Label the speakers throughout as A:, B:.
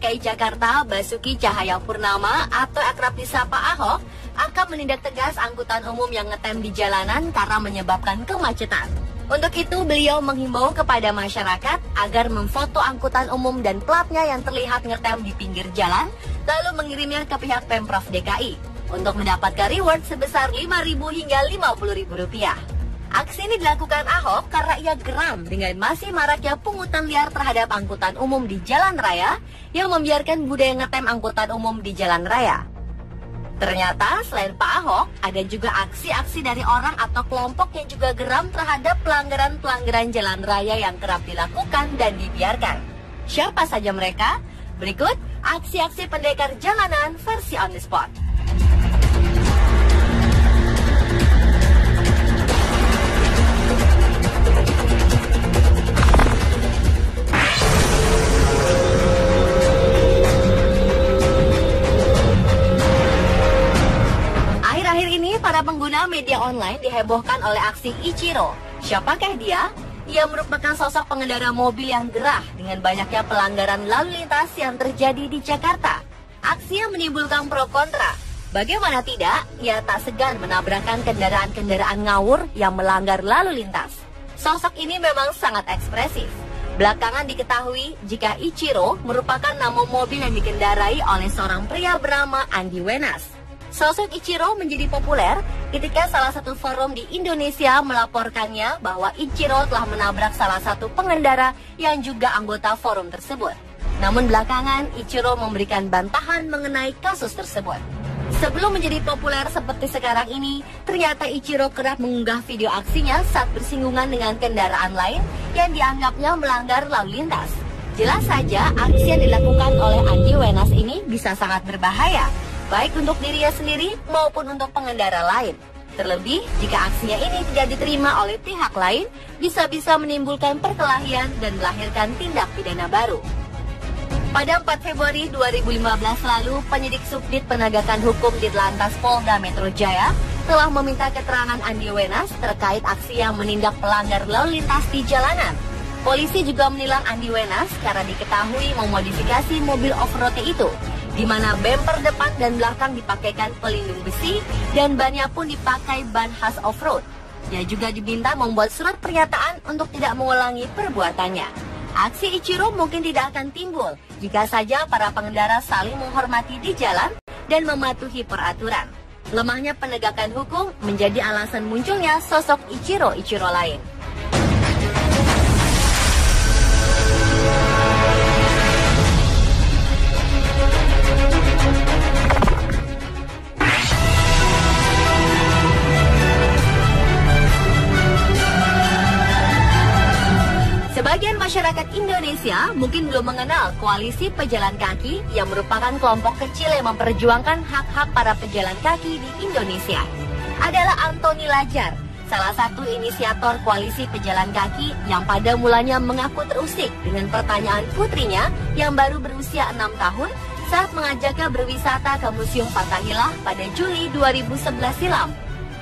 A: DKI Jakarta Basuki Cahayapurnama atau akrab disapa Ahok akan menindak tegas angkutan umum yang ngetem di jalanan karena menyebabkan kemacetan. Untuk itu, beliau menghimbau kepada masyarakat agar memfoto angkutan umum dan platnya yang terlihat ngetem di pinggir jalan, lalu mengirimnya ke pihak Pemprov DKI untuk mendapatkan reward sebesar Rp5.000 hingga Rp50.000. Aksi ini dilakukan Ahok karena ia geram dengan masih maraknya pungutan liar terhadap angkutan umum di jalan raya yang membiarkan budaya ngetem angkutan umum di jalan raya. Ternyata selain Pak Ahok, ada juga aksi-aksi dari orang atau kelompok yang juga geram terhadap pelanggaran-pelanggaran jalan raya yang kerap dilakukan dan dibiarkan. Siapa saja mereka? Berikut aksi-aksi pendekar jalanan versi on the spot. Para pengguna media online dihebohkan oleh aksi Ichiro. Siapakah dia? Ia merupakan sosok pengendara mobil yang gerah dengan banyaknya pelanggaran lalu lintas yang terjadi di Jakarta. Aksinya menimbulkan pro kontra. Bagaimana tidak, ia tak segan menabrakkan kendaraan-kendaraan ngawur yang melanggar lalu lintas. Sosok ini memang sangat ekspresif. Belakangan diketahui jika Ichiro merupakan nama mobil yang dikendarai oleh seorang pria bernama Andi Wenas. Sosok Ichiro menjadi populer ketika salah satu forum di Indonesia melaporkannya bahwa Ichiro telah menabrak salah satu pengendara yang juga anggota forum tersebut. Namun belakangan Ichiro memberikan bantahan mengenai kasus tersebut. Sebelum menjadi populer seperti sekarang ini, ternyata Ichiro kerap mengunggah video aksinya saat bersinggungan dengan kendaraan lain yang dianggapnya melanggar lalu lintas. Jelas saja aksi yang dilakukan oleh Andi Wenas ini bisa sangat berbahaya, baik untuk dirinya sendiri maupun untuk pengendara lain. Terlebih, jika aksinya ini tidak diterima oleh pihak lain, bisa-bisa menimbulkan perkelahian dan melahirkan tindak pidana baru. Pada 4 Februari 2015 lalu, penyidik Subdit Penegakan Hukum Ditlantas Polda Metro Jaya telah meminta keterangan Andi Wenas terkait aksi yang menindak pelanggar lalu lintas di jalanan. Polisi juga menilang Andi Wenas karena diketahui memodifikasi mobil off-road itu, di mana bemper depan dan belakang dipakaikan pelindung besi dan bannya pun dipakai ban khas off-road. Dia juga diminta membuat surat pernyataan untuk tidak mengulangi perbuatannya. Aksi Ichiro mungkin tidak akan timbul jika saja para pengendara saling menghormati di jalan dan mematuhi peraturan. Lemahnya penegakan hukum menjadi alasan munculnya sosok Ichiro lain. Sebagian masyarakat Indonesia mungkin belum mengenal Koalisi Pejalan Kaki yang merupakan kelompok kecil yang memperjuangkan hak-hak para pejalan kaki di Indonesia. Adalah Antoni Lajar, salah satu inisiator Koalisi Pejalan Kaki yang pada mulanya mengaku terusik dengan pertanyaan putrinya yang baru berusia 6 tahun saat mengajaknya berwisata ke Museum Fathahillah pada Juli 2011 silam.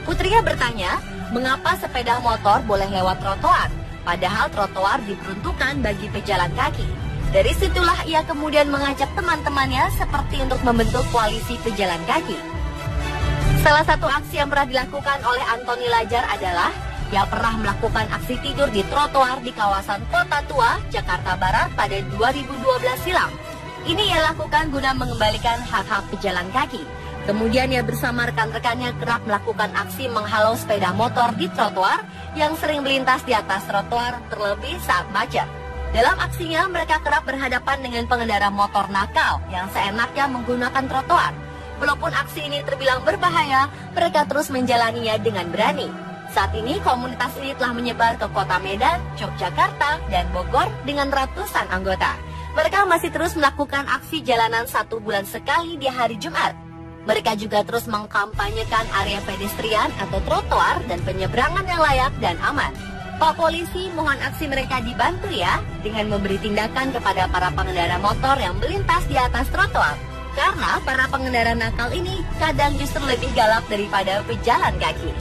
A: Putrinya bertanya, mengapa sepeda motor boleh lewat trotoar? Padahal trotoar diperuntukkan bagi pejalan kaki. Dari situlah ia kemudian mengajak teman-temannya seperti untuk membentuk koalisi pejalan kaki. Salah satu aksi yang pernah dilakukan oleh Antoni Lajar adalah ia pernah melakukan aksi tidur di trotoar di kawasan Kota Tua, Jakarta Barat pada 2012 silam. Ini ia lakukan guna mengembalikan hak-hak pejalan kaki. Kemudian ia bersama rekan-rekannya kerap melakukan aksi menghalau sepeda motor di trotoar yang sering melintas di atas trotoar, terlebih saat macet. Dalam aksinya, mereka kerap berhadapan dengan pengendara motor nakal yang seenaknya menggunakan trotoar. Walaupun aksi ini terbilang berbahaya, mereka terus menjalaninya dengan berani. Saat ini, komunitas ini telah menyebar ke kota Medan, Yogyakarta, dan Bogor dengan ratusan anggota. Mereka masih terus melakukan aksi jalanan 1 bulan sekali di hari Jumat. Mereka juga terus mengkampanyekan area pedestrian atau trotoar dan penyeberangan yang layak dan aman. Pak Polisi, mohon aksi mereka dibantu ya, dengan memberi tindakan kepada para pengendara motor yang melintas di atas trotoar. Karena para pengendara nakal ini kadang justru lebih galak daripada pejalan kaki.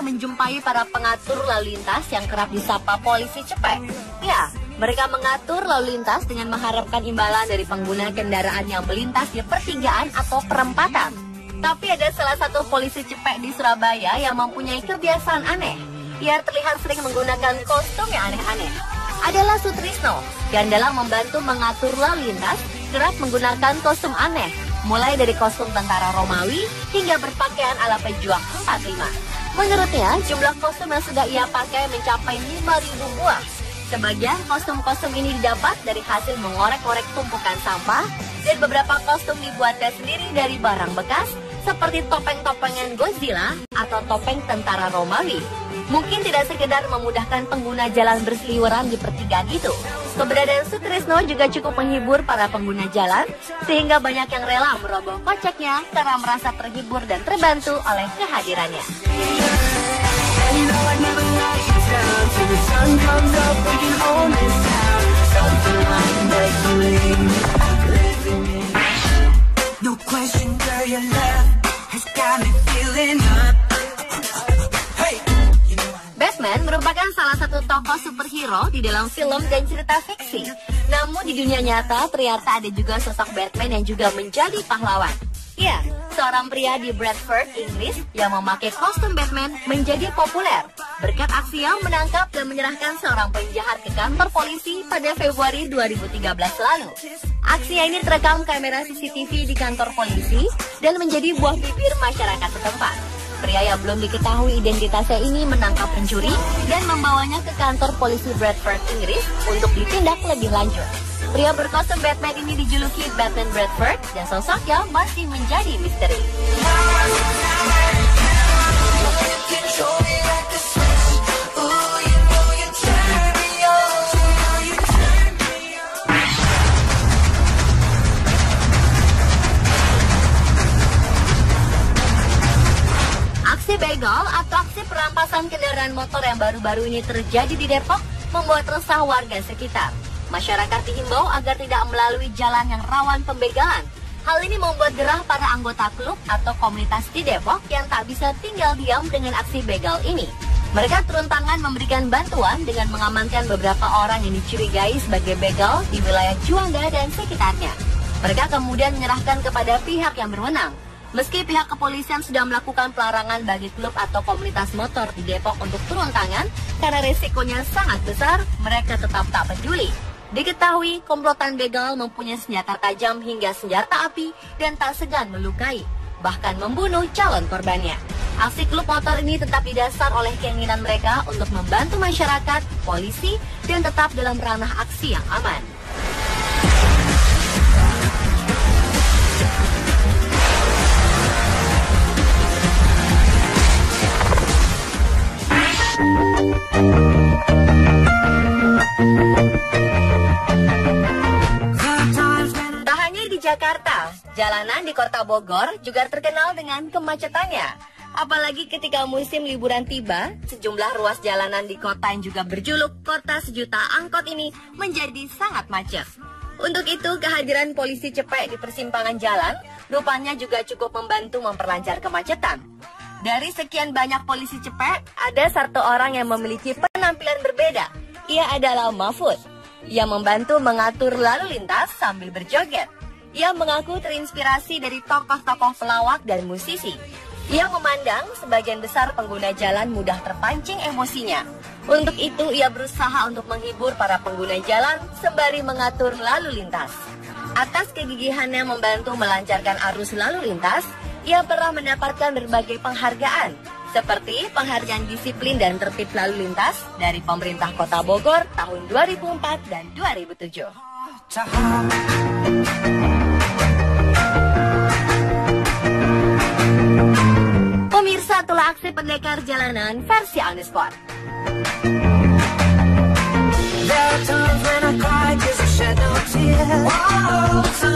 A: menjumpai para pengatur lalu lintas yang kerap disapa polisi cepek. Ya, mereka mengatur lalu lintas dengan mengharapkan imbalan dari pengguna kendaraan yang melintas di pertigaan atau perempatan. Tapi ada salah satu polisi cepek di Surabaya yang mempunyai kebiasaan aneh. Ia terlihat sering menggunakan kostum yang aneh-aneh. Adalah Sutrisno, yang dalam membantu mengatur lalu lintas kerap menggunakan kostum aneh, mulai dari kostum tentara Romawi hingga berpakaian ala pejuang 45. Menurutnya, jumlah kostum yang sudah ia pakai mencapai 5.000 buah. Sebagian kostum-kostum ini didapat dari hasil mengorek-orek tumpukan sampah, dan beberapa kostum dibuatnya sendiri dari barang bekas, seperti topeng-topengan Godzilla atau topeng tentara Romawi. Mungkin tidak sekedar memudahkan pengguna jalan berseliweran di pertigaan itu. Keberadaan Sutrisno juga cukup menghibur para pengguna jalan, sehingga banyak yang rela merogoh koceknya karena merasa terhibur dan terbantu oleh kehadirannya.
B: No question, girl, your love has got me feeling up.
A: Batman merupakan salah satu tokoh superhero di dalam film dan cerita fiksi. Namun di dunia nyata ternyata ada juga sosok Batman yang juga menjadi pahlawan. Ya, seorang pria di Bradford, Inggris yang memakai kostum Batman menjadi populer berkat aksi yang menangkap dan menyerahkan seorang penjahat ke kantor polisi pada Februari 2013 lalu. Aksinya ini terekam kamera CCTV di kantor polisi dan menjadi buah bibir masyarakat setempat. Pria yang belum diketahui identitasnya ini menangkap pencuri dan membawanya ke kantor polisi Bradford, Inggris untuk ditindak lebih lanjut. Pria berkostum Batman ini dijuluki Batman Bradford dan sosoknya masih menjadi misteri. Aksi begal atau aksi perampasan kendaraan motor yang baru-baru ini terjadi di Depok membuat resah warga sekitar. Masyarakat dihimbau agar tidak melalui jalan yang rawan pembegalan. Hal ini membuat gerah para anggota klub atau komunitas di Depok yang tak bisa tinggal diam dengan aksi begal ini. Mereka turun tangan memberikan bantuan dengan mengamankan beberapa orang yang dicurigai sebagai begal di wilayah Juanda dan sekitarnya. Mereka kemudian menyerahkan kepada pihak yang berwenang. Meski pihak kepolisian sudah melakukan pelarangan bagi klub atau komunitas motor di Depok untuk turun tangan karena resikonya sangat besar, mereka tetap tak peduli. Diketahui komplotan begal mempunyai senjata tajam hingga senjata api dan tak segan melukai, bahkan membunuh calon korbannya. Aksi klub motor ini tetap didasar oleh keinginan mereka untuk membantu masyarakat, polisi, dan tetap dalam ranah aksi yang aman. Tak hanya di Jakarta, jalanan di kota Bogor juga terkenal dengan kemacetannya. Apalagi ketika musim liburan tiba, sejumlah ruas jalanan di kota yang juga berjuluk kota sejuta angkot ini menjadi sangat macet. Untuk itu, kehadiran polisi cepek di persimpangan jalan rupanya juga cukup membantu memperlancar kemacetan. Dari sekian banyak polisi cepek, ada satu orang yang memiliki penampilan berbeda. Ia adalah Mahfud, yang membantu mengatur lalu lintas sambil berjoget. Ia mengaku terinspirasi dari tokoh-tokoh pelawak dan musisi. Ia memandang sebagian besar pengguna jalan mudah terpancing emosinya. Untuk itu, ia berusaha untuk menghibur para pengguna jalan sembari mengatur lalu lintas. Atas kegigihannya membantu melancarkan arus lalu lintas, ia pernah mendapatkan berbagai penghargaan, seperti penghargaan disiplin dan tertib lalu lintas dari pemerintah Kota Bogor tahun 2004 dan 2007. Pemirsa, itulah aksi pendekar jalanan versi on the spot.
B: There are times when I cry 'cause I shed no tears.